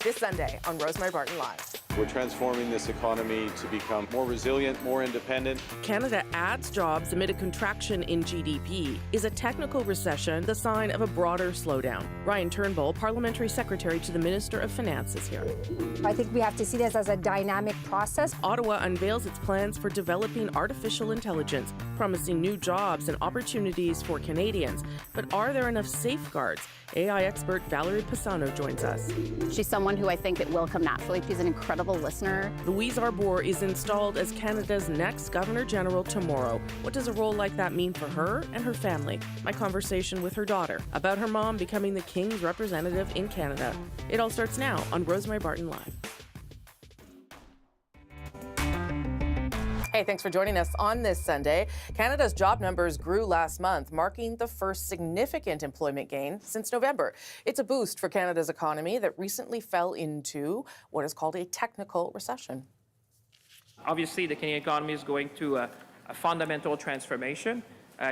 this Sunday on Rosemary Barton Live. We're transforming this economy to become more resilient, more independent. Canada adds jobs amid a contraction in GDP. Is a technical recession the sign of a broader slowdown? Ryan Turnbull, Parliamentary Secretary to the Minister of Finance, is here. I think we have to see this as a dynamic process. Ottawa unveils its plans for developing artificial intelligence, promising new jobs and opportunities for Canadians. But are there enough safeguards? AI expert Valerie Pisano joins us. She's someone who I think it will come naturally. She's an incredible listener. Louise Arbour is installed as Canada's next Governor General tomorrow. What does a role like that mean for her and her family? My conversation with her daughter about her mom becoming the King's representative in Canada. It all starts now on Rosemary Barton Live. Hey, thanks for joining us on this Sunday. Canada's job numbers grew last month, marking the first significant employment gain since November. It's a boost for Canada's economy that recently fell into what is called a technical recession. Obviously, the Canadian economy is going through a fundamental transformation.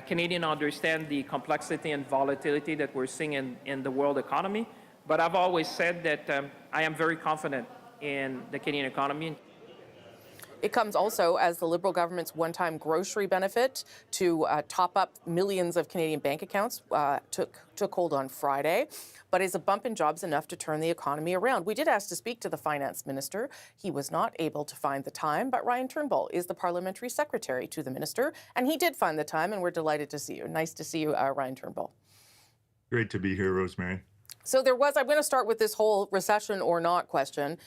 Canadians understand the complexity and volatility that we're seeing in the world economy. But I've always said that I am very confident in the Canadian economy. It comes also as the Liberal government's one-time grocery benefit to top up millions of Canadian bank accounts took hold on Friday. But is a bump in jobs enough to turn the economy around? We did ask to speak to the finance minister. He was not able to find the time, but Ryan Turnbull is the parliamentary secretary to the minister, and he did find the time, and we're delighted to see you. Nice to see you, Ryan Turnbull. Great to be here, Rosemary. So I'm going to start with this whole recession or not question.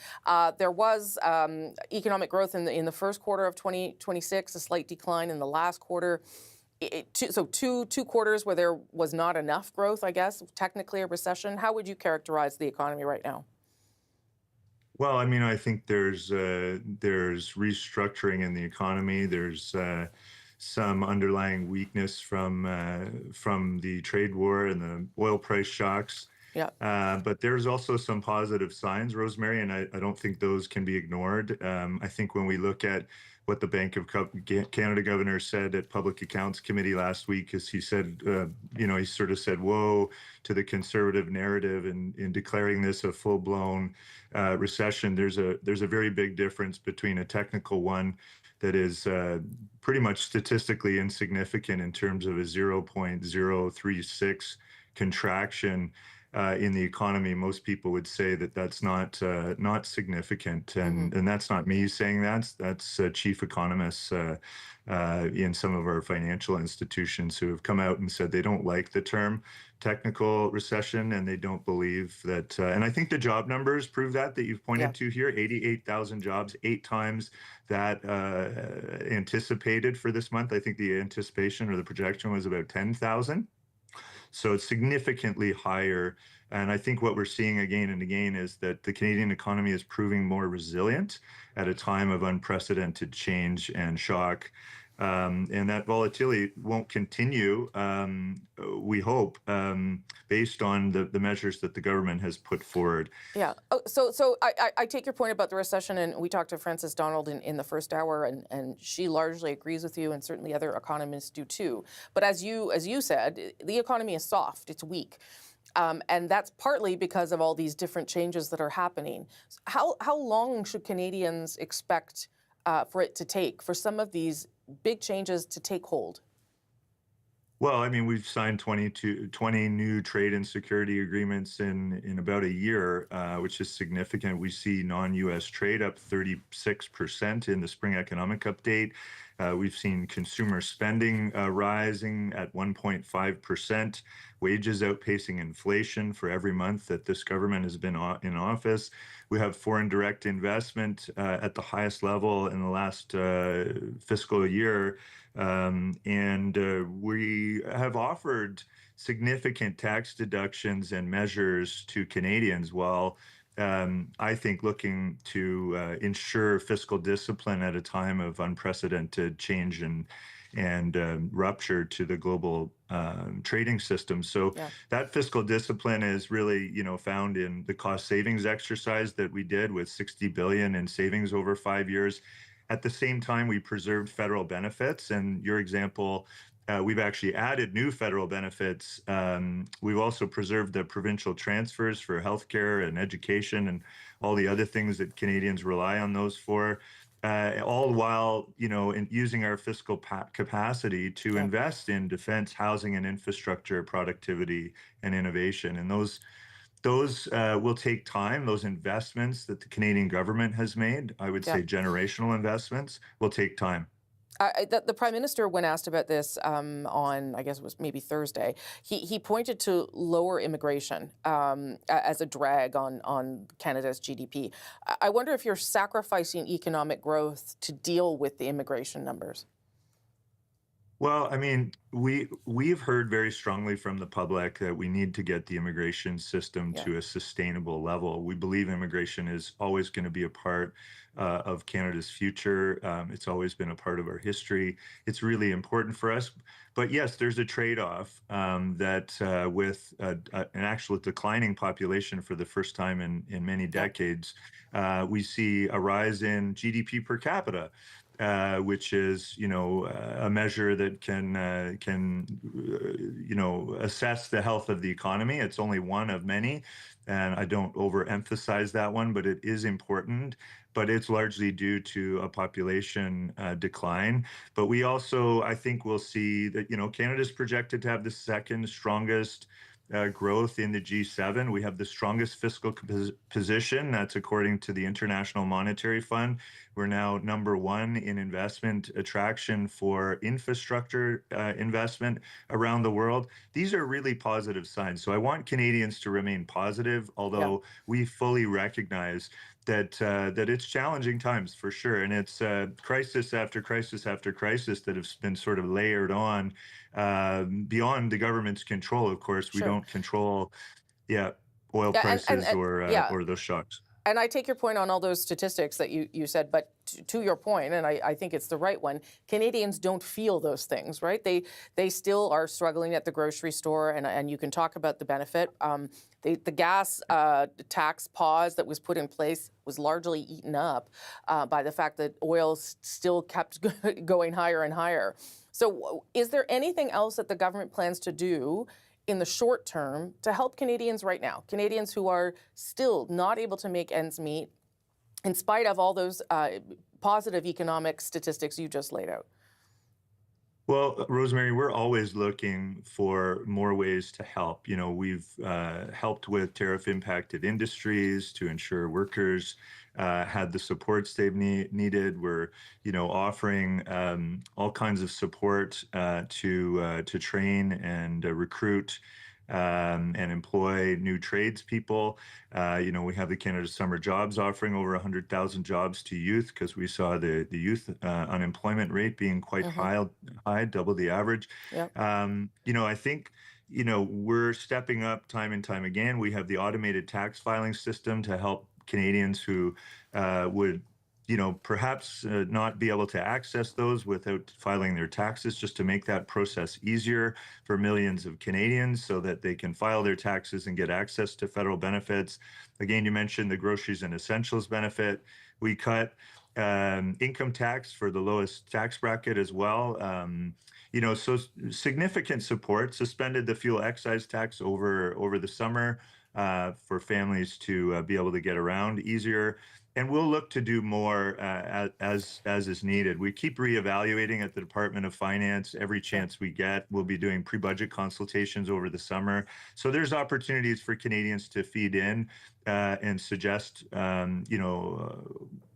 There was economic growth in the first quarter of 2026, a slight decline in the last quarter. Two quarters where there was not enough growth, I guess, technically a recession. How would you characterize the economy right now? Well, I mean, I think there's restructuring in the economy. There's some underlying weakness from the trade war and the oil price shocks. Yeah. But there's also some positive signs, Rosemary, and I don't think those can be ignored. I think when we look at what the Bank of Canada governor said at Public Accounts Committee last week, is he said, he sort of said, whoa to the conservative narrative in declaring this a full-blown recession. There's a very big difference between a technical one that is pretty much statistically insignificant in terms of a 0.036 contraction in the economy. Most people would say that that's not significant, and that's not me saying that. That's chief economists in some of our financial institutions who have come out and said they don't like the term technical recession, and they don't believe that. And I think the job numbers prove that you've pointed to here: 88,000 jobs, 8 times that anticipated for this month. I think the anticipation or the projection was about 10,000. So it's significantly higher. And I think what we're seeing again and again is that the Canadian economy is proving more resilient at a time of unprecedented change and shock. And that volatility won't continue, we hope, based on the measures that the government has put forward. Yeah. So I take your point about the recession, and we talked to Frances Donald in the first hour, and she largely agrees with you, and certainly other economists do too. But as you said, the economy is soft, it's weak. And that's partly because of all these different changes that are happening. How long should Canadians expect for it to take, for some of these big changes to take hold? Well, I mean, we've signed 20 new trade and security agreements in about a year, which is significant. We see non-U.S. trade up 36% in the spring economic update. We've seen consumer spending rising at 1.5%, wages outpacing inflation for every month that this government has been in office. We have foreign direct investment at the highest level in the last fiscal year. And we have offered significant tax deductions and measures to Canadians while I think looking to ensure fiscal discipline at a time of unprecedented change and rupture to the global trading system. So that fiscal discipline is really, found in the cost savings exercise that we did with $60 billion in savings over 5 years. At the same time, we preserved federal benefits, and your example We've actually added new federal benefits. We've also preserved the provincial transfers for healthcare and education and all the other things that Canadians rely on those for. All while, using our fiscal capacity to invest in defense, housing, and infrastructure, productivity, and innovation. And those will take time. Those investments that the Canadian government has made, I would say generational investments, will take time. The Prime Minister, when asked about this on, I guess it was maybe Thursday, he pointed to lower immigration as a drag on Canada's GDP. I wonder if you're sacrificing economic growth to deal with the immigration numbers. Well, I mean, we've heard very strongly from the public that we need to get the immigration system to a sustainable level. We believe immigration is always going to be a part of Canada's future. It's always been a part of our history. It's really important for us. But yes, there's a trade-off that with an actual declining population for the first time in many decades, we see a rise in GDP per capita. Which is, a measure that can assess the health of the economy. It's only one of many, and I don't overemphasize that one, but it is important. But it's largely due to a population decline. But we also, I think, will see that, Canada's projected to have the second strongest growth in the G7. We have the strongest fiscal position. That's according to the International Monetary Fund. We're now #1 in investment attraction for infrastructure investment around the world. These are really positive signs. So I want Canadians to remain positive, although we fully recognize that it's challenging times for sure. And it's crisis after crisis after crisis that have been sort of layered on beyond the government's control. Of course, we don't control, oil prices or those shocks. And I take your point on all those statistics that you said, but to your point, and I think it's the right one, Canadians don't feel those things, right? They still are struggling at the grocery store, and you can talk about the benefit. The gas tax pause that was put in place was largely eaten up by the fact that oil still kept going higher and higher. So is there anything else that the government plans to do in the short term to help Canadians right now, Canadians who are still not able to make ends meet in spite of all those positive economic statistics you just laid out? Well, Rosemary, we're always looking for more ways to help. We've helped with tariff-impacted industries to ensure workers had the supports they've needed. We're, offering all kinds of support to train and recruit and employ new tradespeople. We have the Canada Summer Jobs offering over 100,000 jobs to youth because we saw the youth unemployment rate being quite high, double the average. I think, we're stepping up time and time again. We have the automated tax filing system to help Canadians who would perhaps not be able to access those without filing their taxes, just to make that process easier for millions of Canadians so that they can file their taxes and get access to federal benefits. Again, you mentioned the groceries and essentials benefit. We cut income tax for the lowest tax bracket as well. So significant support, suspended the fuel excise tax over the summer for families to be able to get around easier. And we'll look to do more as is needed. We keep reevaluating at the Department of Finance every chance we get. We'll be doing pre-budget consultations over the summer. So there's opportunities for Canadians to feed in and suggest,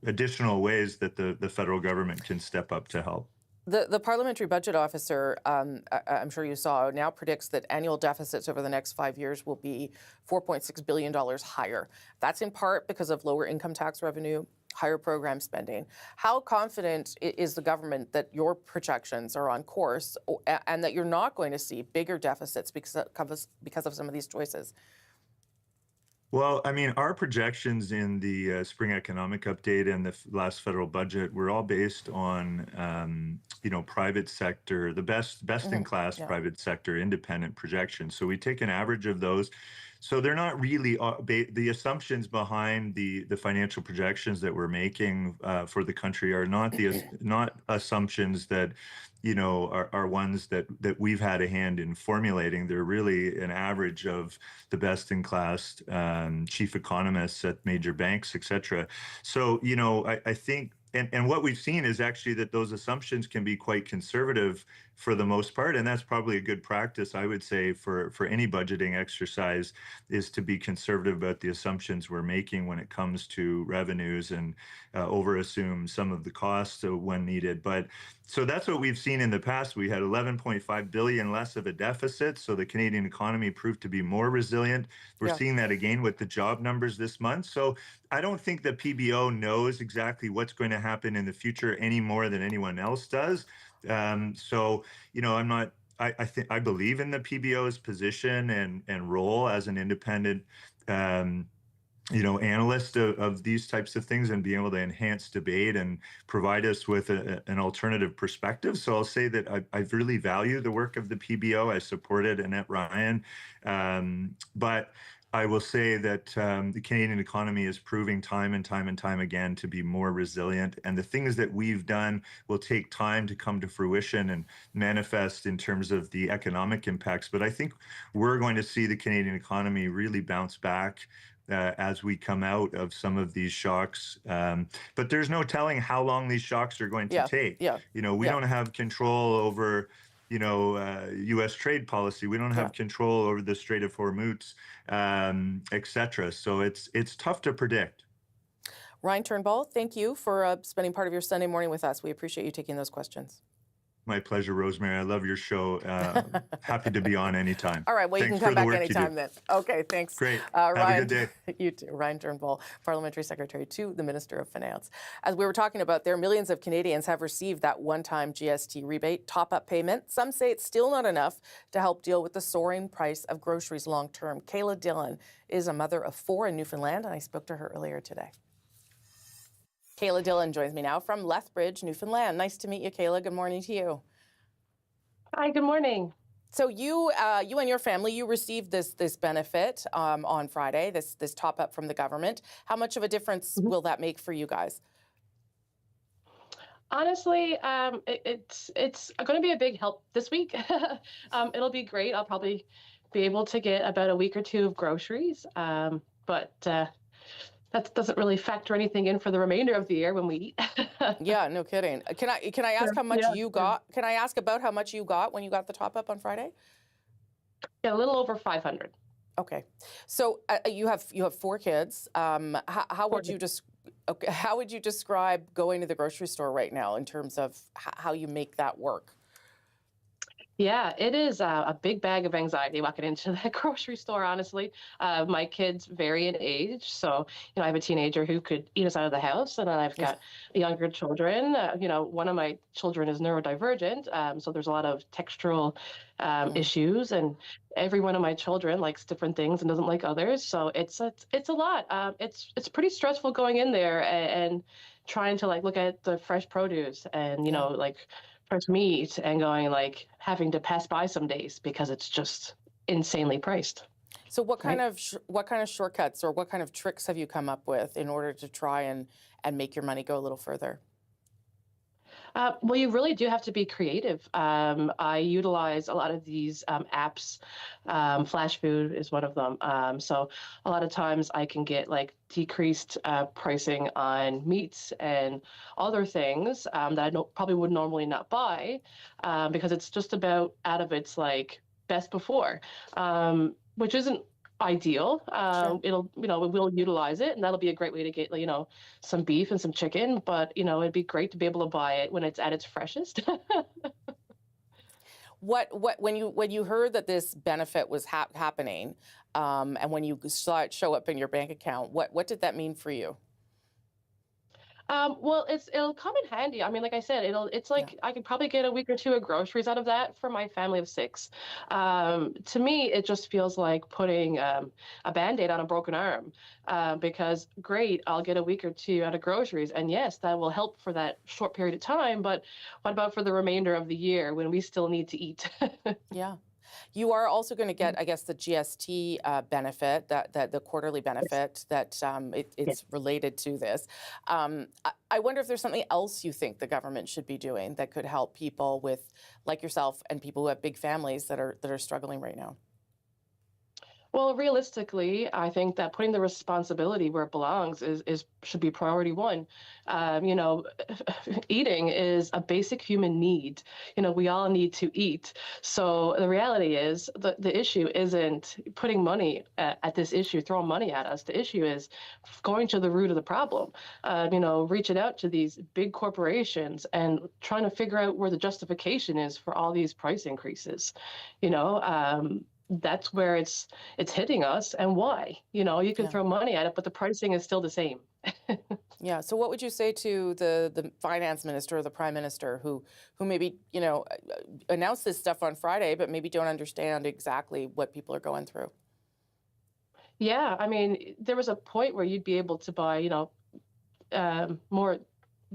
additional ways that the federal government can step up to help. The Parliamentary Budget Officer, I'm sure you saw, now predicts that annual deficits over the next 5 years will be $4.6 billion higher. That's in part because of lower income tax revenue, higher program spending. How confident is the government that your projections are on course and that you're not going to see bigger deficits because of some of these choices? Well, I mean, our projections in the spring economic update and the last federal budget were all based on, private sector, the best in class private sector independent projections. So we take an average of those. So they're not really the assumptions behind the financial projections that we're making for the country are not assumptions that are ones that we've had a hand in formulating. They're really an average of the best in class chief economists at major banks, et cetera. So I think. And what we've seen is actually that those assumptions can be quite conservative for the most part. And that's probably a good practice, I would say, for any budgeting exercise, is to be conservative about the assumptions we're making when it comes to revenues and over-assume some of the costs when needed. But so that's what we've seen in the past. We had 11.5 billion less of a deficit. So the Canadian economy proved to be more resilient. We're seeing that again with the job numbers this month. So I don't think the PBO knows exactly what's going to happen in the future any more than anyone else does. So, I'm not, I believe in the PBO's position and role as an independent, analyst of these types of things, and being able to enhance debate and provide us with an alternative perspective. So I'll say that I really value the work of the PBO. I supported Annette Ryan, but I will say that the Canadian economy is proving time and time again to be more resilient. And the things that we've done will take time to come to fruition and manifest in terms of the economic impacts. But I think we're going to see the Canadian economy really bounce back as we come out of some of these shocks. But there's no telling how long these shocks are going to take. We don't have control over U.S. trade policy. We don't have control over the Strait of Hormuz, et cetera. So it's tough to predict. Ryan Turnbull, thank you for spending part of your Sunday morning with us. We appreciate you taking those questions. My pleasure, Rosemary. I love your show. Happy to be on anytime. All right. Well, thanks you can come back the anytime then. Okay. Thanks. Great. Ryan, have a good day. You too. Ryan Turnbull, Parliamentary Secretary to the Minister of Finance. As we were talking about there, millions of Canadians have received that one-time GST rebate top-up payment. Some say it's still not enough to help deal with the soaring price of groceries long-term. Kayla Dillon is a mother of 4 in Newfoundland, and I spoke to her earlier today. Kayla Dillon joins me now from Lethbridge, Newfoundland. Nice to meet you, Kayla. Good morning to you. Hi, good morning. So you and your family, you received this benefit on Friday, this top up from the government. How much of a difference will that make for you guys? Honestly, it's going to be a big help this week. It'll be great. I'll probably be able to get about a week or 2 of groceries, but that doesn't really factor anything in for the remainder of the year when we eat. Yeah, no kidding. Can I ask how much you got? Can I ask about how much you got when you got the top up on Friday? Yeah, a little over 500. Okay, so you have 4 kids. How would you how would you describe going to the grocery store right now in terms of how you make that work? Yeah, it is a big bag of anxiety walking into the grocery store, honestly. My kids vary in age. So, I have a teenager who could eat us out of the house, and then I've got younger children. One of my children is neurodivergent, so there's a lot of textural issues, and every one of my children likes different things and doesn't like others. So it's a lot. It's pretty stressful going in there and trying to look at the fresh produce and, fresh meat, and going having to pass by some days because it's just insanely priced. So what kind of shortcuts or what kind of tricks have you come up with in order to try and make your money go a little further? Well, you really do have to be creative. I utilize a lot of these apps. Flash Food is one of them. So a lot of times I can get decreased pricing on meats and other things that I probably would normally not buy because it's just about out of its best before, which isn't ideal. Sure. We'll utilize it, and that'll be a great way to get some beef and some chicken, but it'd be great to be able to buy it when it's at its freshest. When you heard that this benefit was happening, and when you saw it show up in your bank account, what did that mean for you? Well, it'll come in handy. I mean, like I said, I could probably get a week or 2 of groceries out of that for my family of 6. To me, it just feels like putting a Band-Aid on a broken arm, because great, I'll get a week or 2 out of groceries. And yes, that will help for that short period of time. But what about for the remainder of the year when we still need to eat? Yeah. You are also going to get, I guess, the GST benefit, that the quarterly benefit that it's related to this. I wonder if there's something else you think the government should be doing that could help people with, like yourself, and people who have big families that are struggling right now. Well, realistically, I think that putting the responsibility where it belongs should be priority one. You know, eating is a basic human need. You know, we all need to eat. So the reality is the issue isn't putting money at this issue, throwing money at us. The issue is going to the root of the problem. You know, reaching out to these big corporations and trying to figure out where the justification is for all these price increases. You know, that's where it's hitting us, and why. You know, you can throw money at it, but the pricing is still the same. Yeah. So what would you say to the finance minister or the prime minister who maybe, you know, announced this stuff on Friday, but maybe don't understand exactly what people are going through? Yeah, I mean, there was a point where you'd be able to buy, you know, more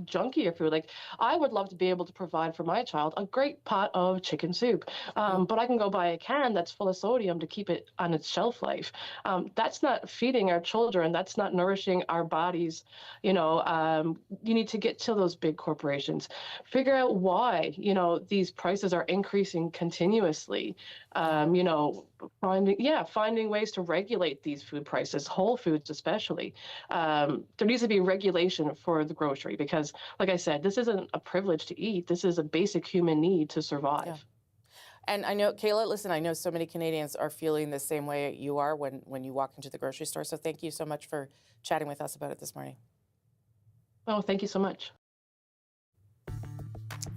junkier food. Like, I would love to be able to provide for my child a great pot of chicken soup, but I can go buy a can that's full of sodium to keep it on its shelf life. That's not feeding our children. That's not nourishing our bodies. You know, you need to get to those big corporations, figure out why, you know, these prices are increasing continuously. You know, finding ways to regulate these food prices, whole foods especially. There needs to be regulation for the grocery because, like I said, this isn't a privilege to eat. This is a basic human need to survive. Yeah. And I know, Kayla, listen, I know so many Canadians are feeling the same way you are when you walk into the grocery store. So thank you so much for chatting with us about it this morning. Oh, thank you so much.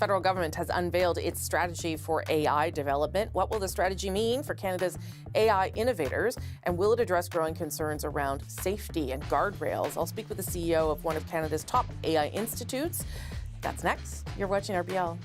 Federal government has unveiled its strategy for AI development. What will the strategy mean for Canada's AI innovators? And will it address growing concerns around safety and guardrails? I'll speak with the CEO of one of Canada's top AI institutes. That's next. You're watching RBL.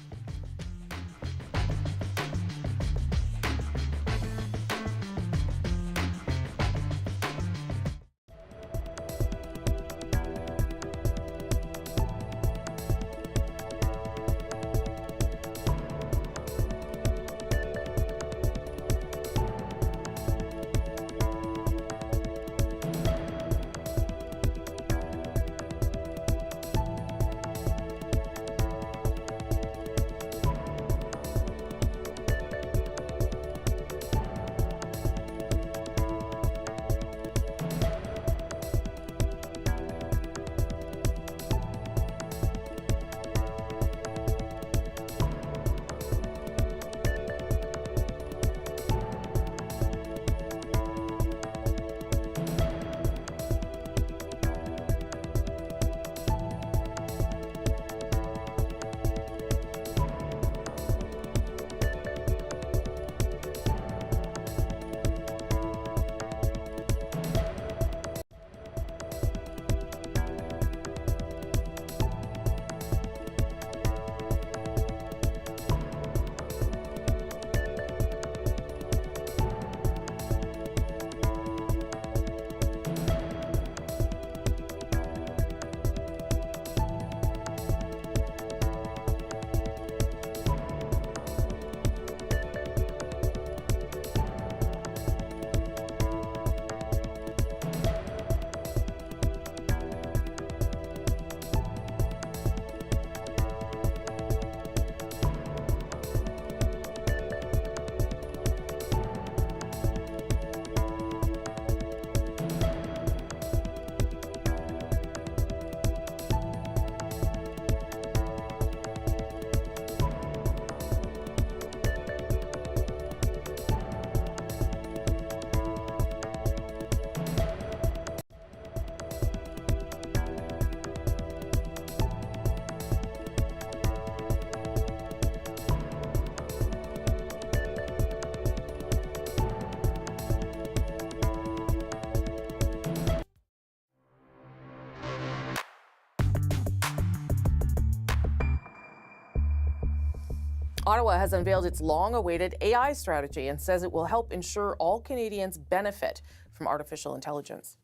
Ottawa has unveiled its long-awaited AI strategy and says it will help ensure all Canadians benefit from artificial intelligence.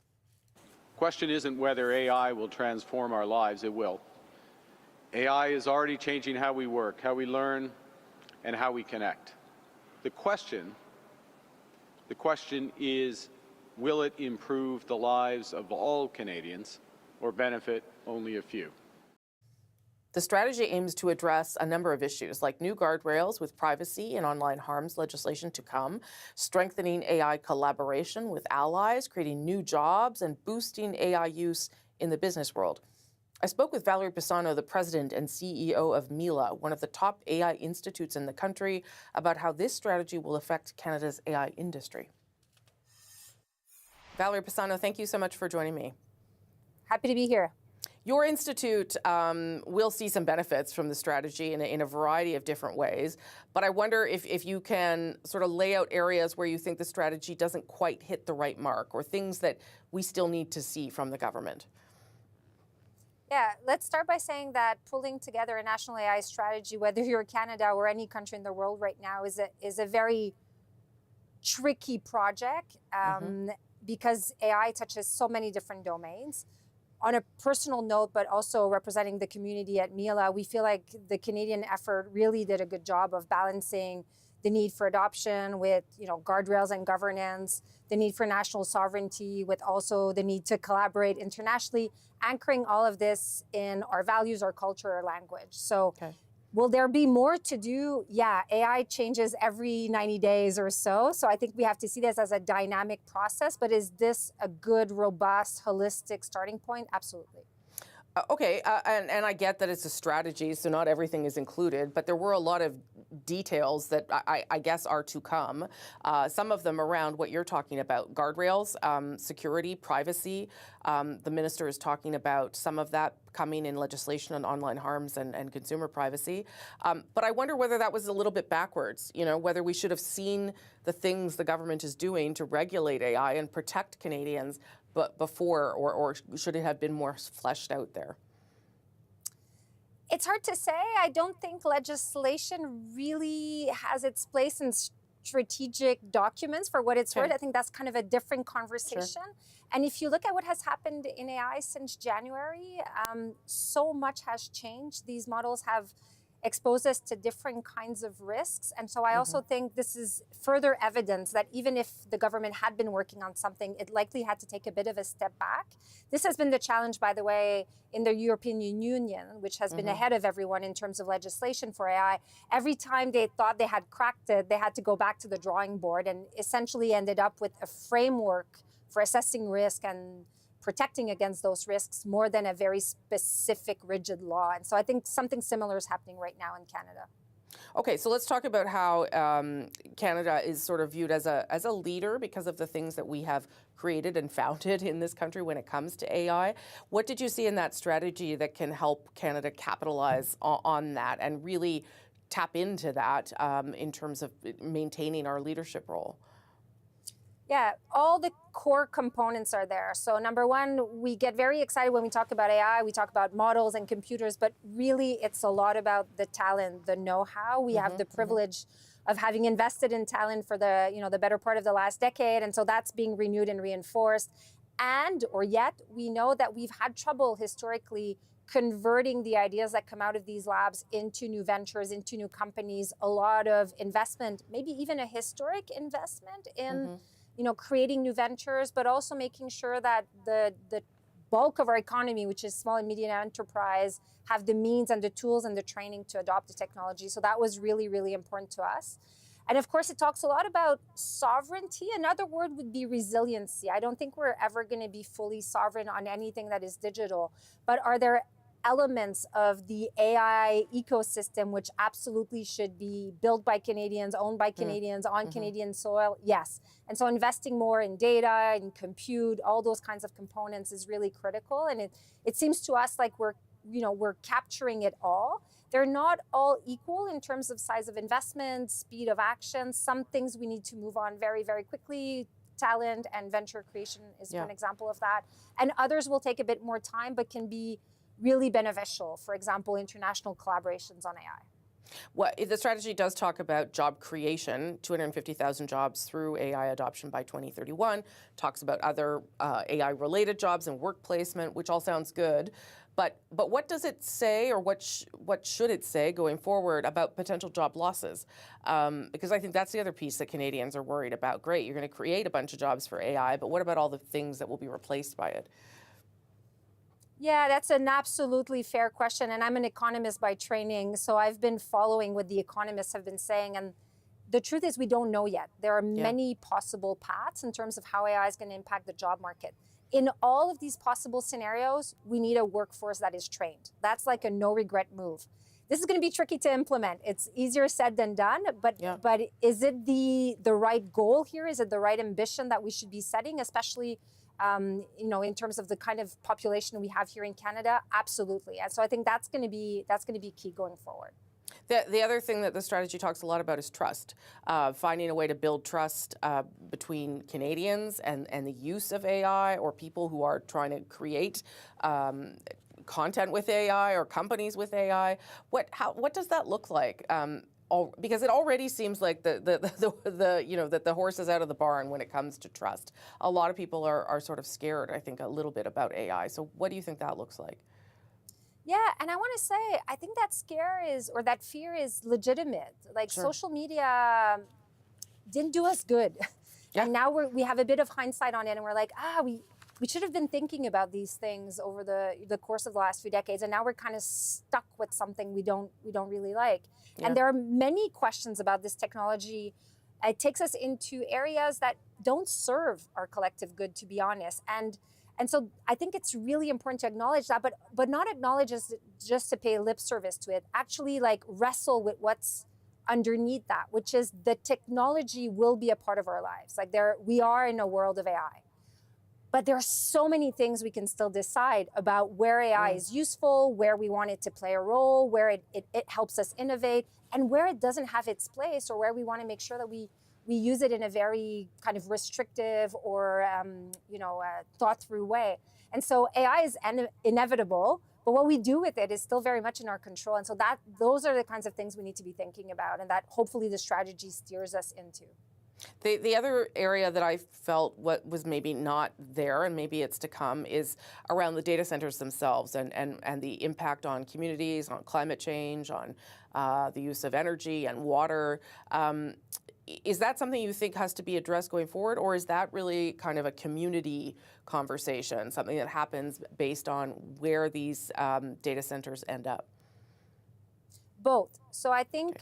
Question isn't whether AI will transform our lives, it will. AI is already changing how we work, how we learn, and how we connect. The question is, will it improve the lives of all Canadians or benefit only a few? The strategy aims to address a number of issues, like new guardrails with privacy and online harms legislation to come, strengthening AI collaboration with allies, creating new jobs, and boosting AI use in the business world. I spoke with Valerie Pisano, the president and CEO of Mila, one of the top AI institutes in the country, about how this strategy will affect Canada's AI industry. Valerie Pisano, thank you so much for joining me. Happy to be here. Your institute will see some benefits from the strategy in a variety of different ways, but I wonder if you can sort of lay out areas where you think the strategy doesn't quite hit the right mark, or things that we still need to see from the government. Yeah, let's start by saying that pulling together a national AI strategy, whether you're Canada or any country in the world right now, is a very tricky project because AI touches so many different domains. On a personal note, but also representing the community at Mila, we feel like the Canadian effort really did a good job of balancing the need for adoption with, guardrails and governance, the need for national sovereignty with also the need to collaborate internationally, anchoring all of this in our values, our culture, our language. So will there be more to do? Yeah, AI changes every 90 days or so. So I think we have to see this as a dynamic process. But is this a good, robust, holistic starting point? Absolutely. And I get that it's a strategy, so not everything is included, but there were a lot of details that I guess are to come. Some of them around what you're talking about, guardrails, security, privacy. The minister is talking about some of that coming in legislation on online harms and consumer privacy. But I wonder whether that was a little bit backwards, whether we should have seen the things the government is doing to regulate AI and protect Canadians but before, or should it have been more fleshed out there? It's hard to say. I don't think legislation really has its place in strategic documents for what it's worth. I think that's kind of a different conversation. And if you look at what has happened in AI since January, so much has changed. These models have exposed us to different kinds of risks. And so I also think this is further evidence that even if the government had been working on something, it likely had to take a bit of a step back. This has been the challenge, by the way, in the European Union, which has been ahead of everyone in terms of legislation for AI. Every time they thought they had cracked it, they had to go back to the drawing board and essentially ended up with a framework for assessing risk and protecting against those risks more than a very specific, rigid law. And so I think something similar is happening right now in Canada. Okay, so let's talk about how Canada is sort of viewed as a leader because of the things that we have created and founded in this country when it comes to AI. What did you see in that strategy that can help Canada capitalize on that and really tap into that in terms of maintaining our leadership role? Yeah, all the core components are there. So number one, we get very excited when we talk about AI, we talk about models and computers, but really it's a lot about the talent, the know-how. We have the privilege of having invested in talent for the better part of the last decade. And so that's being renewed and reinforced. Yet we know that we've had trouble historically converting the ideas that come out of these labs into new ventures, into new companies, a lot of investment, maybe even a historic investment in creating new ventures, but also making sure that the bulk of our economy, which is small and medium enterprise, have the means and the tools and the training to adopt the technology. So that was really, really important to us. And of course, it talks a lot about sovereignty. Another word would be resiliency. I don't think we're ever going to be fully sovereign on anything that is digital, but are there elements of the AI ecosystem which absolutely should be built by Canadians, owned by Canadians, on Canadian soil? Yes. And so investing more in data and compute, all those kinds of components is really critical. And it seems to us like we're capturing it all. They're not all equal in terms of size of investment, speed of action. Some things we need to move on very, very quickly. Talent and venture creation is one example of that. And others will take a bit more time, but can be really beneficial. For example, international collaborations on AI. Well, the strategy does talk about job creation, 250,000 jobs through AI adoption by 2031, talks about other AI-related jobs and work placement, which all sounds good. But what does it say, or what should it say going forward about potential job losses? Because I think that's the other piece that Canadians are worried about. Great, you're going to create a bunch of jobs for AI, but what about all the things that will be replaced by it? Yeah, that's an absolutely fair question. And I'm an economist by training, so I've been following what the economists have been saying. And the truth is, we don't know yet. There are many possible paths in terms of how AI is going to impact the job market. In all of these possible scenarios, we need a workforce that is trained. That's like a no-regret move. This is going to be tricky to implement. It's easier said than done, but is it the right goal here? Is it the right ambition that we should be setting, especially in terms of the kind of population we have here in Canada? Absolutely. And so I think that's going to be key going forward. The other thing that the strategy talks a lot about is trust, finding a way to build trust between Canadians and the use of AI, or people who are trying to create content with AI, or companies with AI. What does that look like? Because it already seems like that the horse is out of the barn when it comes to trust. A lot of people are sort of scared, I think, a little bit about AI. So what do you think that looks like? Yeah, and I want to say, I think that that fear is legitimate. Like, social media didn't do us good. Yeah. And now we have a bit of hindsight on it, and we're like, we should have been thinking about these things over the course of the last few decades, and now we're kind of stuck with something we don't really like. Yeah. And there are many questions about this technology. It takes us into areas that don't serve our collective good, to be honest. And so I think it's really important to acknowledge that, but not acknowledge it just to pay lip service to it. Actually, like, wrestle with what's underneath that, which is the technology will be a part of our lives. Like, we are in a world of AI. But there are so many things we can still decide about where AI is useful, where we want it to play a role, where it helps us innovate, and where it doesn't have its place, or where we want to make sure that we use it in a very kind of restrictive or thought through way. And so AI is inevitable, but what we do with it is still very much in our control. And so those are the kinds of things we need to be thinking about, and that hopefully the strategy steers us into. The other area that I felt what was maybe not there, and maybe it's to come, is around the data centers themselves and the impact on communities, on climate change, on the use of energy and water. Is that something you think has to be addressed going forward, or is that really kind of a community conversation, something that happens based on where these data centers end up? Both. So I think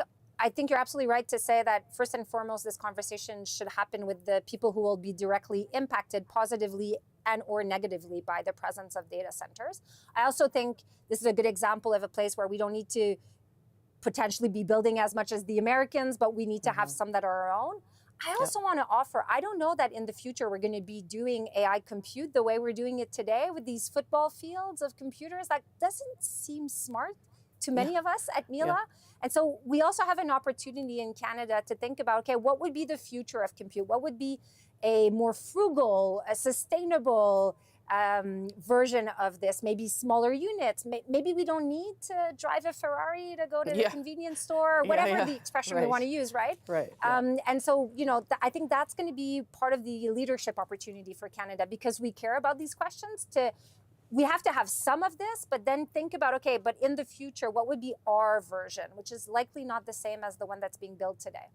you're absolutely right to say that first and foremost, this conversation should happen with the people who will be directly impacted positively and or negatively by the presence of data centers. I also think this is a good example of a place where we don't need to potentially be building as much as the Americans, but we need to have some that are our own. I also want to offer, I don't know that in the future we're going to be doing AI compute the way we're doing it today with these football fields of computers. That doesn't seem smart to many of us at Mila. And so we also have an opportunity in Canada to think about, okay, what would be the future of compute? What would be a more frugal, a sustainable version of this? Maybe smaller units. Maybe we don't need to drive a Ferrari to go to the convenience store, or whatever the expression we want to use, right? Right. And so, I think that's going to be part of the leadership opportunity for Canada, because we care about these questions. We have to have some of this, but then think about, okay, but in the future, what would be our version, which is likely not the same as the one that's being built today.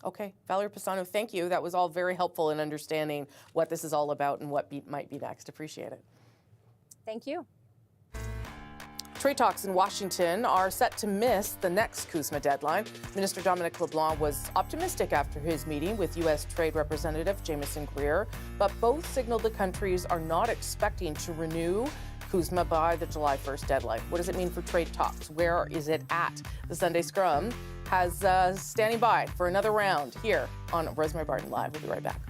Okay, Valerie Pisano, thank you. That was all very helpful in understanding what this is all about and what might be next. Appreciate it. Thank you. Trade talks in Washington are set to miss the next CUSMA deadline. Minister Dominic LeBlanc was optimistic after his meeting with U.S. Trade Representative Jamieson Greer, but both signaled the countries are not expecting to renew CUSMA by the July 1st deadline. What does it mean for trade talks? Where is it at? The Sunday Scrum has standing by for another round here on Rosemary Barton Live. We'll be right back.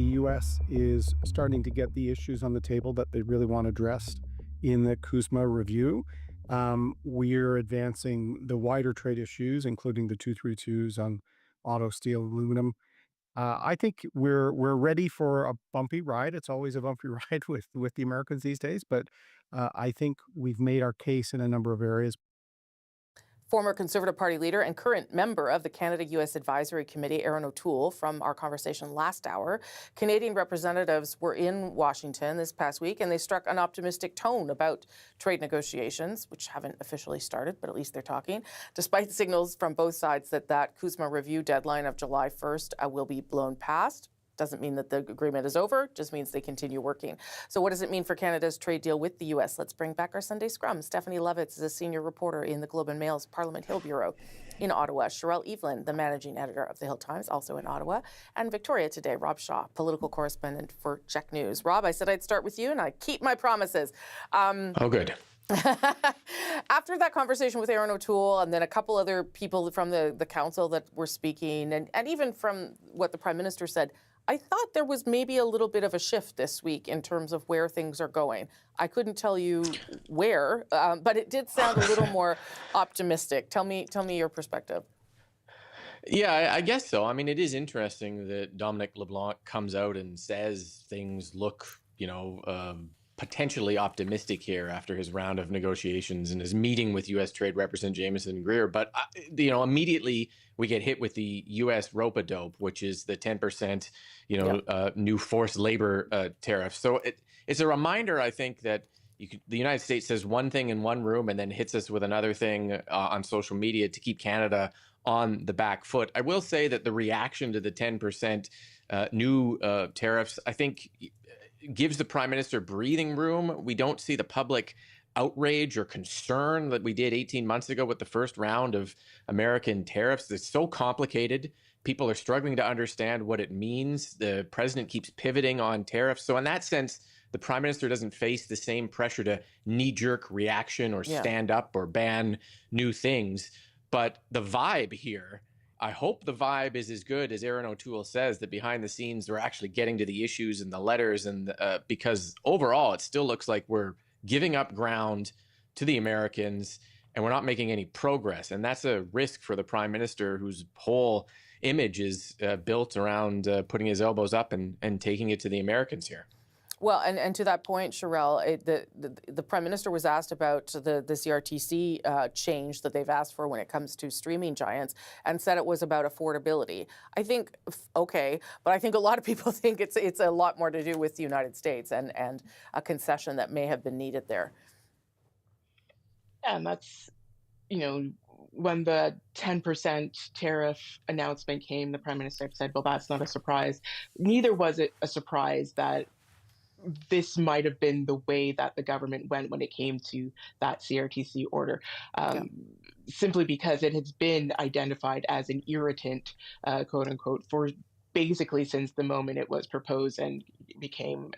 U.S. is starting to get the issues on the table that they really want addressed in the CUSMA review. We're advancing the wider trade issues, including the 232s on auto, steel, aluminum. I think we're ready for a bumpy ride. It's always a bumpy ride with the Americans these days, but I think we've made our case in a number of areas. Former Conservative Party leader and current member of the Canada-U.S. Advisory Committee, Erin O'Toole, from our conversation last hour. Canadian representatives were in Washington this past week, and they struck an optimistic tone about trade negotiations, which haven't officially started, but at least they're talking, despite signals from both sides that CUSMA review deadline of July 1st will be blown past. Doesn't mean that the agreement is over, just means they continue working. So what does it mean for Canada's trade deal with the U.S.? Let's bring back our Sunday Scrum. Stephanie Levitz is a senior reporter in the Globe and Mail's Parliament Hill Bureau in Ottawa. Sherelle Evelyn, the managing editor of the Hill Times, also in Ottawa. And Victoria today, Rob Shaw, political correspondent for Check News. Rob, I said I'd start with you, and I keep my promises. Oh, good. After that conversation with Erin O'Toole and then a couple other people from the council that were speaking, and even from what the Prime Minister said, I thought there was maybe a little bit of a shift this week in terms of where things are going. I couldn't tell you where, but it did sound a little more optimistic. Tell me your perspective. Yeah, I guess so. I mean, it is interesting that Dominic LeBlanc comes out and says things look, potentially optimistic here after his round of negotiations and his meeting with U.S. Trade Representative Jameson Greer. But, immediately we get hit with the U.S. rope-a-dope, which is the 10%, new forced labor tariff. So it's a reminder, I think, that the United States says one thing in one room and then hits us with another thing on social media to keep Canada on the back foot. I will say that the reaction to the 10% new tariffs, I think, gives the Prime Minister breathing room. We don't see the public outrage or concern that we did 18 months ago with the first round of American tariffs. It's so complicated. People are struggling to understand what it means. The president keeps pivoting on tariffs. So in that sense, the Prime Minister doesn't face the same pressure to knee-jerk reaction or stand up or ban new things. But the vibe here, I hope the vibe is as good as Erin O'Toole says, that behind the scenes they're actually getting to the issues and the letters, and because overall it still looks like we're giving up ground to the Americans and we're not making any progress. And that's a risk for the Prime Minister, whose whole image is built around putting his elbows up and taking it to the Americans here. Well, and to that point, Sherelle, the Prime Minister was asked about the CRTC change that they've asked for when it comes to streaming giants, and said it was about affordability. I think, okay, but I think a lot of people think it's a lot more to do with the United States and a concession that may have been needed there. Yeah, and that's, when the 10% tariff announcement came, the Prime Minister said, well, that's not a surprise. Neither was it a surprise that this might have been the way that the government went when it came to that CRTC order, simply because it has been identified as an irritant, quote unquote, for basically since the moment it was proposed and became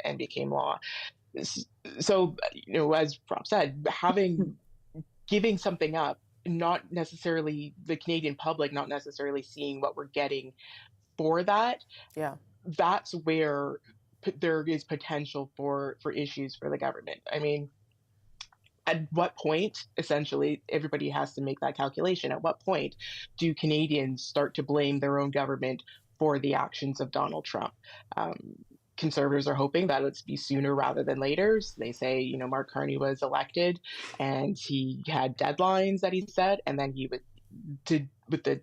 law. So, as Rob said, giving something up, not necessarily the Canadian public, not necessarily seeing what we're getting for that. Yeah, that's where there is potential for issues for the government. I mean, at what point, essentially, everybody has to make that calculation. At what point do Canadians start to blame their own government for the actions of Donald Trump? Conservatives are hoping that it's be sooner rather than later. They say, Mark Carney was elected and he had deadlines that he set, and then he with the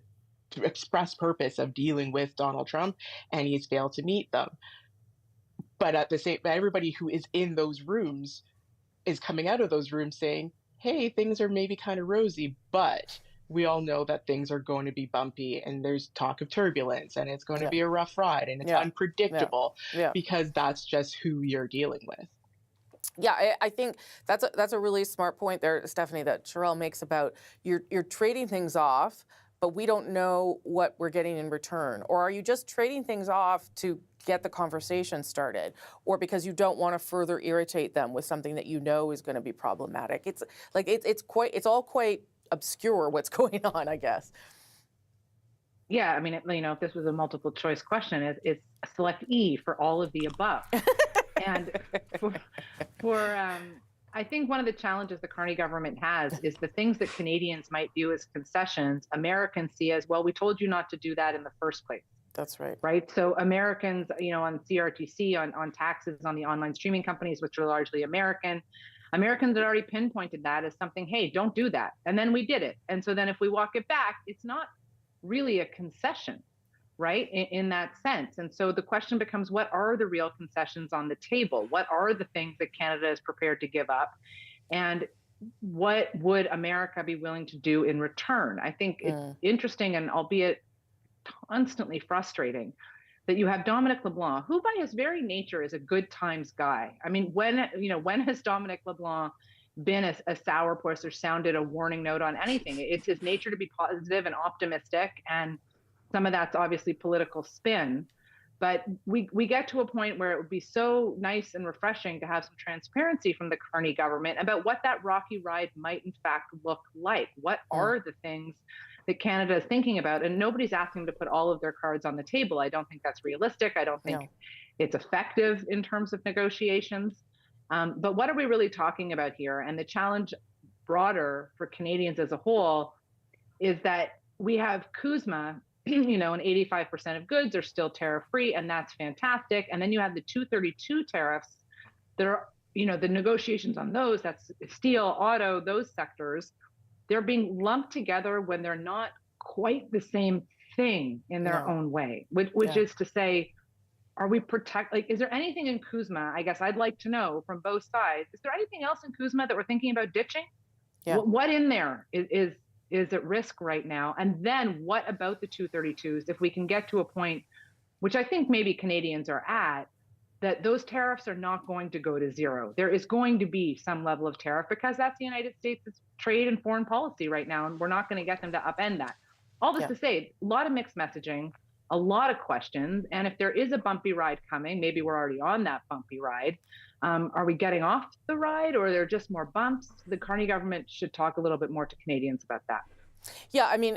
express purpose of dealing with Donald Trump, and he's failed to meet them. But at the same, everybody who is in those rooms is coming out of those rooms saying, hey, things are maybe kind of rosy, but we all know that things are going to be bumpy and there's talk of turbulence and it's going to be a rough ride and it's unpredictable because that's just who you're dealing with. Yeah, I think that's a really smart point there, Stephanie, that Sherelle makes about you're trading things off, but we don't know what we're getting in return. Or are you just trading things off to get the conversation started, or because you don't want to further irritate them with something that you know is going to be problematic? It's like it's all quite obscure what's going on, I guess. Yeah, I mean, if this was a multiple choice question, it's select E for all of the above. And I think one of the challenges the Carney government has is the things that Canadians might view as concessions, Americans see as, well, we told you not to do that in the first place. That's right. Right. So Americans, on CRTC, on taxes on the online streaming companies, which are largely Americans had already pinpointed that as something, hey, don't do that. And then we did it. And so then if we walk it back, it's not really a concession, right, in that sense. And so the question becomes, what are the real concessions on the table? What are the things that Canada is prepared to give up? And what would America be willing to do in return? I think it's interesting, and albeit constantly frustrating, that you have Dominic LeBlanc, who by his very nature is a good times guy. I mean, when has Dominic LeBlanc been a sourpuss or sounded a warning note on anything? It's his nature to be positive and optimistic, and some of that's obviously political spin. But we get to a point where it would be so nice and refreshing to have some transparency from the Carney government about what that rocky ride might in fact look like. What are the things that Canada is thinking about? And nobody's asking to put all of their cards on the table. I don't think that's realistic. I don't think it's effective in terms of negotiations. But what are we really talking about here? And the challenge broader for Canadians as a whole is that we have CUSMA, and 85% of goods are still tariff-free, and that's fantastic. And then you have the 232 tariffs that are, the negotiations on those, that's steel, auto, those sectors, they're being lumped together when they're not quite the same thing in their own way, which is to say, are we is there anything in CUSMA, I guess I'd like to know from both sides, is there anything else in CUSMA that we're thinking about ditching? Yeah. What in there is at risk right now? And then what about the 232s? If we can get to a point, which I think maybe Canadians are at, that those tariffs are not going to go to zero. There is going to be some level of tariff because that's the United States' trade and foreign policy right now, and we're not going to get them to upend that. All this to say, a lot of mixed messaging, a lot of questions, and if there is a bumpy ride coming, maybe we're already on that bumpy ride. Are we getting off the ride, or are there just more bumps? The Carney government should talk a little bit more to Canadians about that. Yeah, I mean,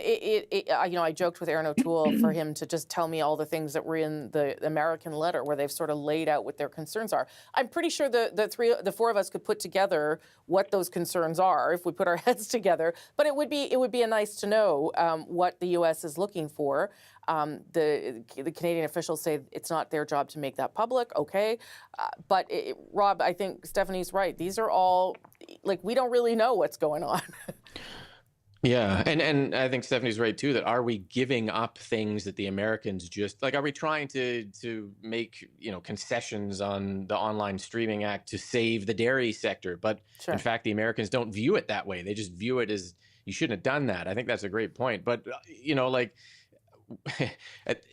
I joked with Aaron O'Toole for him to just tell me all the things that were in the American letter where they've sort of laid out what their concerns are. I'm pretty sure the four of us could put together what those concerns are if we put our heads together. But it would be a nice to know what the U.S. is looking for. The Canadian officials say it's not their job to make that public. Okay, but Rob, I think Stephanie's right. These are all we don't really know what's going on. Yeah, and I think Stephanie's right too, that are we giving up things that the Americans just are we trying to make concessions on the online streaming act to save the dairy sector? But in fact, the Americans don't view it that way. They just view it as you shouldn't have done that. I think that's a great point. But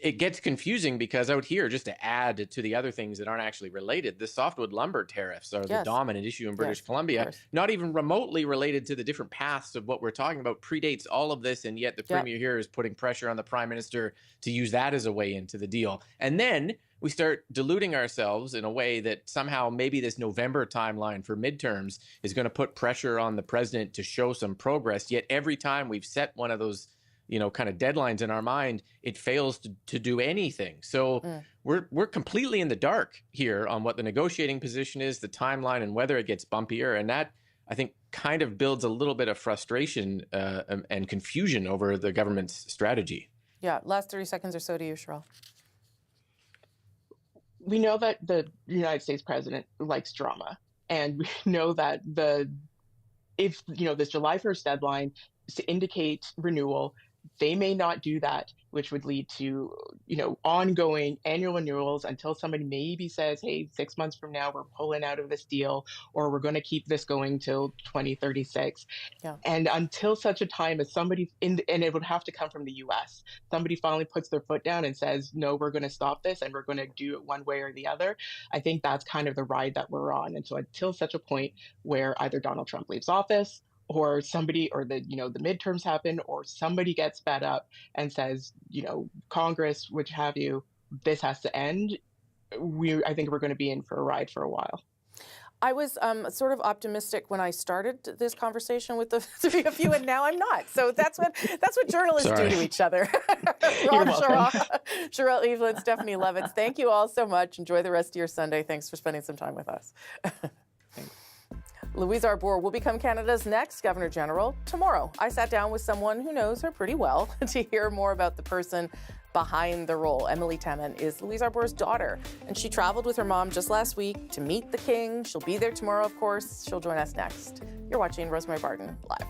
it gets confusing because out here, just to add to the other things that aren't actually related, the softwood lumber tariffs are the dominant issue in British Columbia, not even remotely related to the different paths of what we're talking about, predates all of this, and yet the Premier here is putting pressure on the Prime Minister to use that as a way into the deal. And then we start deluding ourselves in a way that somehow maybe this November timeline for midterms is going to put pressure on the President to show some progress, yet every time we've set one of those kind of deadlines in our mind, it fails to do anything. So we're completely in the dark here on what the negotiating position is, the timeline, and whether it gets bumpier. And that, I think, kind of builds a little bit of frustration and confusion over the government's strategy. Yeah. Last 30 seconds or so to you, Sheryl. We know that the United States president likes drama. And we know that if this July 1st deadline is to indicate renewal, they may not do that, which would lead to, ongoing annual renewals until somebody maybe says, hey, 6 months from now, we're pulling out of this deal, or we're going to keep this going till 2036. Yeah. And until such a time as somebody and it would have to come from the U.S., somebody finally puts their foot down and says, no, we're going to stop this and we're going to do it one way or the other. I think that's kind of the ride that we're on. And so until such a point where either Donald Trump leaves office, or somebody, or the midterms happen, or somebody gets fed up and says, Congress, which have you, this has to end, I think we're going to be in for a ride for a while. I was sort of optimistic when I started this conversation with the three of you, and now I'm not. So that's what journalists do to each other. Rob Shaw, Sherelle Evelyn, Stephanie Levitz, thank you all so much. Enjoy the rest of your Sunday. Thanks for spending some time with us. Louise Arbour will become Canada's next Governor General tomorrow. I sat down with someone who knows her pretty well to hear more about the person behind the role. Emily Taman is Louise Arbour's daughter, and she traveled with her mom just last week to meet the King. She'll be there tomorrow, of course. She'll join us next. You're watching Rosemary Barton Live.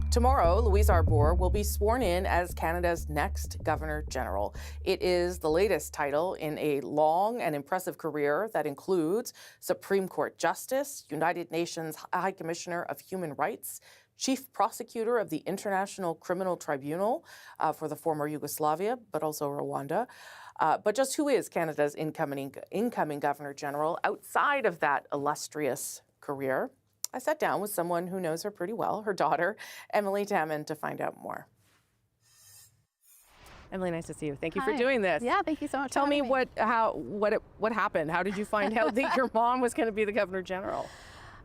Tomorrow, Louise Arbour will be sworn in as Canada's next Governor General. It is the latest title in a long and impressive career that includes Supreme Court Justice, United Nations High Commissioner of Human Rights, Chief Prosecutor of the International Criminal Tribunal for the former Yugoslavia, but also Rwanda. But just who is Canada's incoming Governor General outside of that illustrious career? I sat down with someone who knows her pretty well, her daughter, Emily Taman, to find out more. Emily, nice to see you. Thank you for doing this. Yeah, thank you so much. Tell me what happened. How did you find out that your mom was going to be the Governor General?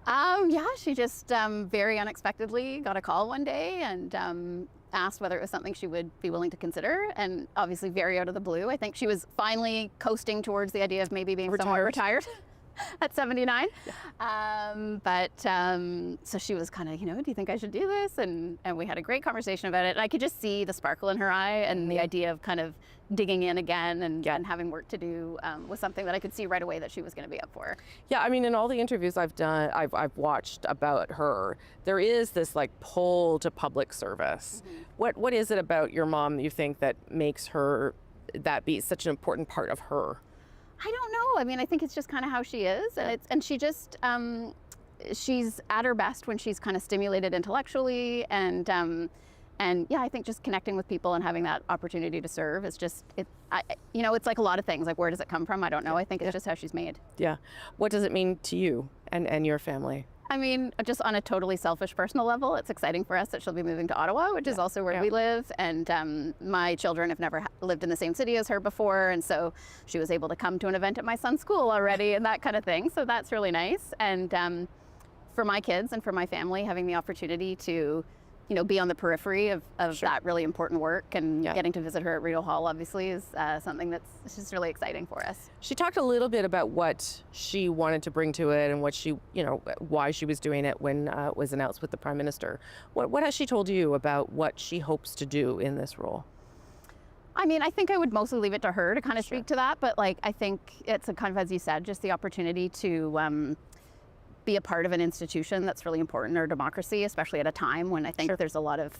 Yeah, she just very unexpectedly got a call one day and asked whether it was something she would be willing to consider, and obviously very out of the blue. I think she was finally coasting towards the idea of maybe being somewhat retired at 79. Yeah. So she was kind of, do you think I should do this? And we had a great conversation about it. And I could just see the sparkle in her eye, and the idea of kind of digging in again and having work to do was something that I could see right away that she was going to be up for. Yeah, I mean, in all the interviews I've done, I've watched about her, there is this like pull to public service. Mm-hmm. What is it about your mom that you think that makes her, that be such an important part of her? I don't know. I mean, I think it's just kind of how she is, and she just she's at her best when she's kind of stimulated intellectually, and yeah, I think just connecting with people and having that opportunity to serve is just it's like a lot of things. Like, where does it come from? I don't know. I think it's just how she's made. Yeah. What does it mean to you And your family? I mean, just on a totally selfish personal level, it's exciting for us that she'll be moving to Ottawa, which is also where we live. And my children have never lived in the same city as her before. And so she was able to come to an event at my son's school already and that kind of thing. So that's really nice. And for my kids and for my family, having the opportunity to, you know, be on the periphery of that really important work and getting to visit her at Rideau Hall obviously is something that's just really exciting for us. She talked a little bit about what she wanted to bring to it and what she, you know, why she was doing it when it was announced with the Prime Minister. What has she told you about what she hopes to do in this role? I mean, I think I would mostly leave it to her to kind of speak to that, but like, I think it's a kind of, as you said, just the opportunity to be a part of an institution that's really important in our democracy, especially at a time when I think there's a lot of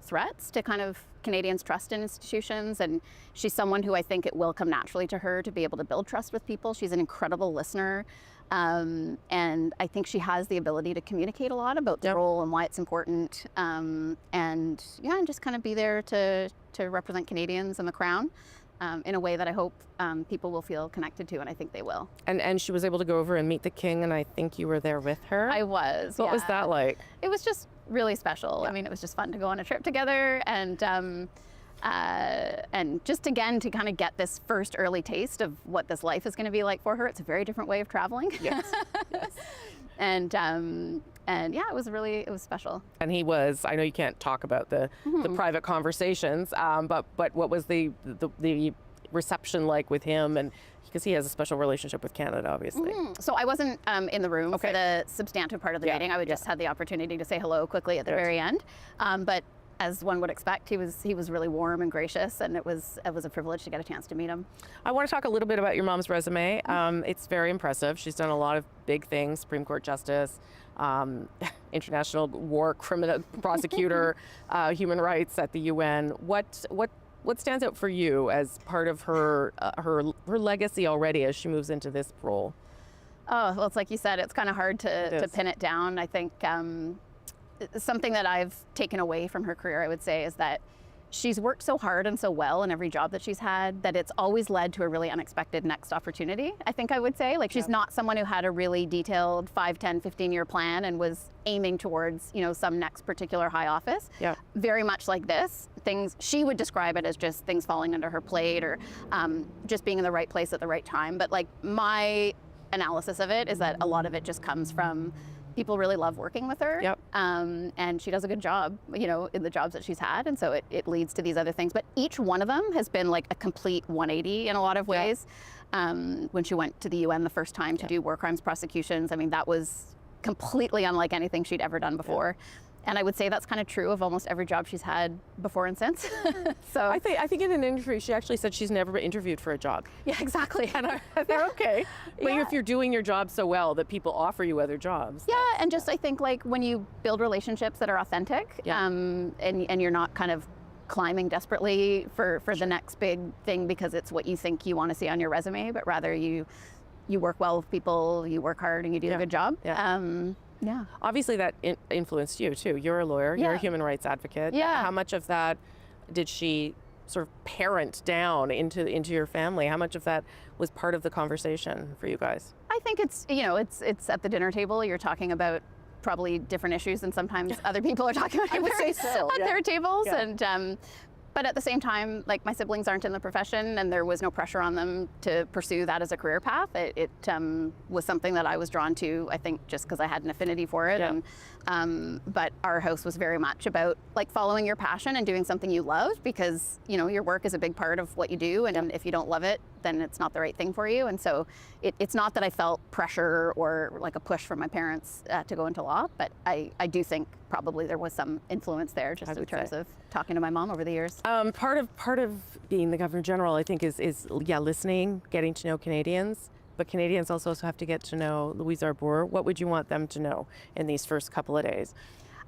threats to kind of Canadians' trust in institutions. And she's someone who I think it will come naturally to her to be able to build trust with people. She's an incredible listener. And I think she has the ability to communicate a lot about the role and why it's important. And just kind of be there to represent Canadians and the Crown. In a way that I hope people will feel connected to, and I think they will. And she was able to go over and meet the King, and I think you were there with her? I was. What was that like? It was just really special. I mean, it was just fun to go on a trip together, and just again to kind of get this first early taste of what this life is going to be like for her. It's a very different way of traveling. Yes. Yes. And yeah, it was special. And he was, I know you can't talk about the private conversations, but what was the reception like with him? And because he has a special relationship with Canada, obviously. So I wasn't in the room for the substantive part of the meeting. I would just had the opportunity to say hello quickly at the very end. But as one would expect, he was really warm and gracious, and it was a privilege to get a chance to meet him. I want to talk a little bit about your mom's resume. It's very impressive. She's done a lot of big things: Supreme Court Justice, international war criminal prosecutor, human rights at the UN. What stands out for you as part of her legacy already as she moves into this role? Oh, well, it's like you said, it's kind of hard to pin it down. I think something that I've taken away from her career, I would say, is that she's worked so hard and so well in every job that she's had that it's always led to a really unexpected next opportunity, I think I would say. Like, she's not someone who had a really detailed 5, 10, 15-year plan and was aiming towards, you know, some next particular high office. Yeah. Very much like this. Things, she would describe it as just things falling under her plate or just being in the right place at the right time. But like, my analysis of it is that a lot of it just comes from people really love working with her. Yep. And she does a good job, you know, in the jobs that she's had. And so it leads to these other things. But each one of them has been like a complete 180 in a lot of ways. When she went to the UN the first time to do war crimes prosecutions, I mean, that was completely unlike anything she'd ever done before. And I would say that's kind of true of almost every job she's had before and since. So I think in an interview she actually said she's never been interviewed for a job. Yeah, exactly. And they're okay. But if you're doing your job so well that people offer you other jobs. Yeah, and just I think like when you build relationships that are authentic, and you're not kind of climbing desperately for the next big thing because it's what you think you want to see on your resume, but rather you work well with people, you work hard, and you do a good job. Yeah. Obviously that influenced you too. You're a lawyer, you're a human rights advocate. Yeah. How much of that did she sort of parent down into your family? How much of that was part of the conversation for you guys? I think it's, you know, it's at the dinner table, you're talking about probably different issues than sometimes other people are talking about I would say so, at their tables. And but at the same time, like, my siblings aren't in the profession and there was no pressure on them to pursue that as a career path. It was something that I was drawn to, I think, just because I had an affinity for it. But our house was very much about like following your passion and doing something you love, because, you know, your work is a big part of what you do. And if you don't love it, then it's not the right thing for you. And so it's not that I felt pressure or like a push from my parents to go into law, but I do think probably there was some influence there just in terms of talking to my mom over the years. Part of being the Governor General, I think, is listening, getting to know Canadians. But Canadians also have to get to know Louise Arbour. What would you want them to know in these first couple of days?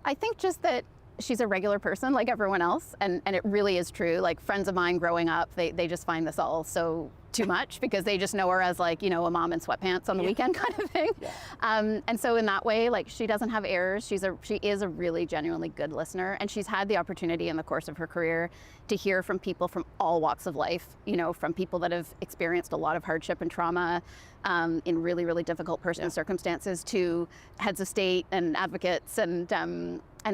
I think just that she's a regular person like everyone else, and it really is true. Like friends of mine growing up, they just find this all so too much because they just know her as like, you know, a mom in sweatpants on the weekend kind of thing. And so in that way, like she doesn't have airs. She is a really genuinely good listener, and she's had the opportunity in the course of her career to hear from people from all walks of life, you know, from people that have experienced a lot of hardship and trauma in really, really difficult personal circumstances to heads of state and advocates, and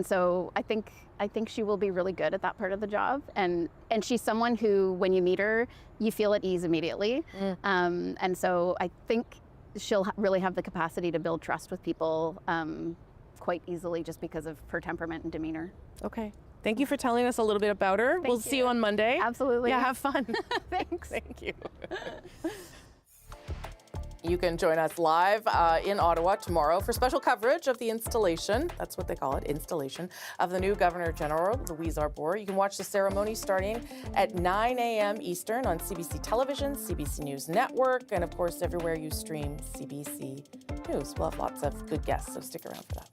so I think she will be really good at that part of the job, and she's someone who, when you meet her, you feel at ease immediately, and so I think she'll really have the capacity to build trust with people quite easily just because of her temperament and demeanor. Okay. Thank you for telling us a little bit about her. We'll see you on Monday. Absolutely. Yeah, have fun. Thanks. Thank you. You can join us live in Ottawa tomorrow for special coverage of the installation, that's what they call it, installation, of the new Governor General, Louise Arbour. You can watch the ceremony starting at 9 a.m. Eastern on CBC Television, CBC News Network, and of course everywhere you stream CBC News. We'll have lots of good guests, so stick around for that.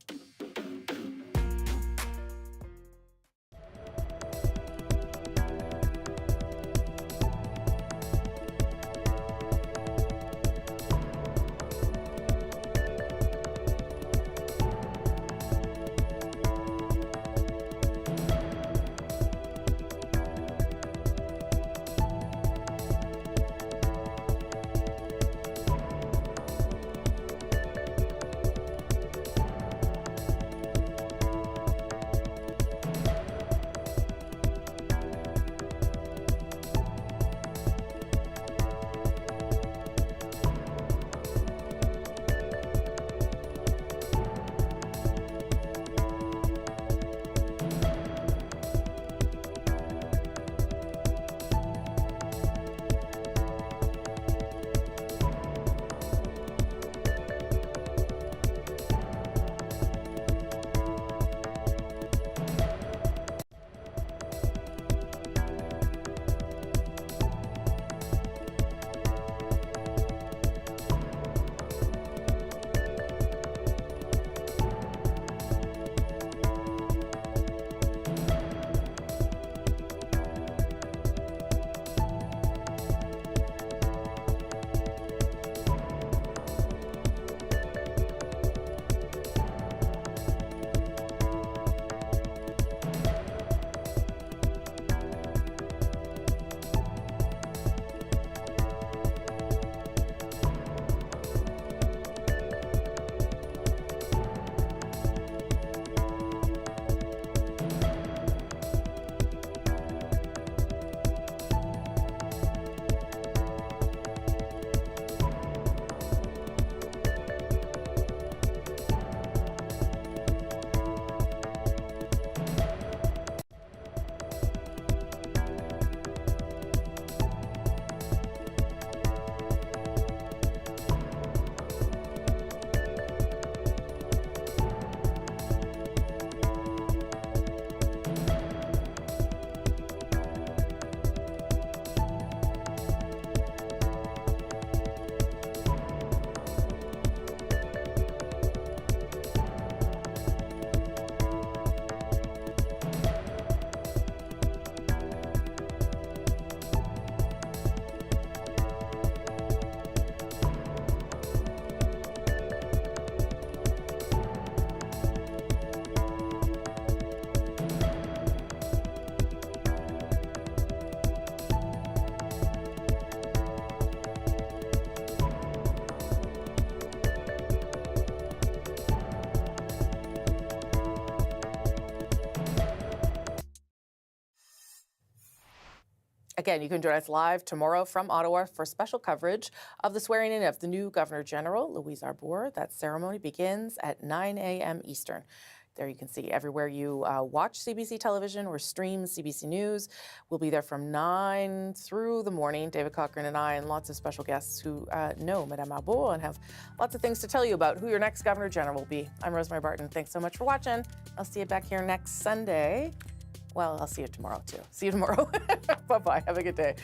Again, you can join us live tomorrow from Ottawa for special coverage of the swearing-in of the new Governor General, Louise Arbour. That ceremony begins at 9 a.m. Eastern. There you can see everywhere you watch CBC Television or stream CBC News. We'll be there from 9 through the morning, David Cochran and I, and lots of special guests who know Madame Arbour and have lots of things to tell you about who your next Governor General will be. I'm Rosemary Barton. Thanks so much for watching. I'll see you back here next Sunday. Well, I'll see you tomorrow, too. See you tomorrow. Bye-bye. Have a good day.